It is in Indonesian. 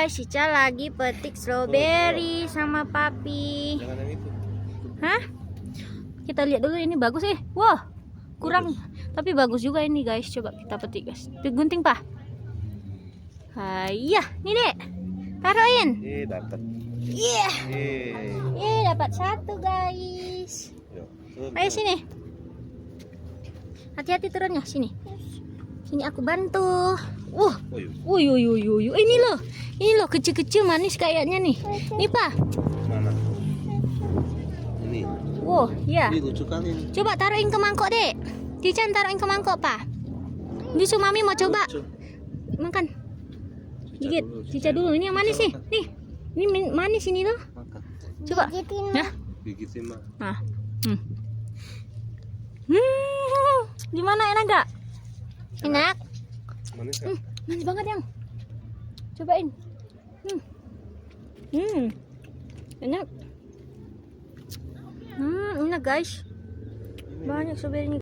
guys, Cica lagi petik strawberry sama papi. Hah? Kita lihat dulu, ini bagus Wah, kurang. Tapi bagus juga ini guys. Coba kita petik guys. Gunting pak. Iya, nih dek. Taruhin. Dapat. Iya. Dapat satu guys. Ayo sini. Hati-hati turunnya, sini. Sini aku bantu. Ini loh kecil-kecil manis kayaknya nih. Nih pak. Mana? Ini. Wow, ya. Ini lucu kali ini. Coba taruhin ke mangkok dek. Cican taruhin ke mangkok pak. Ini Mami mau coba. Makan. Gigit. Cica dulu. Ini yang manis nih. Nih. Ini manis ini loh. Coba. Nah. Gigitin mah. Nah. Gimana, enak gak? Enak. Manis kan? Manis banget yang. Cobain. Enak. Enak guys. Banyak strawberry ini.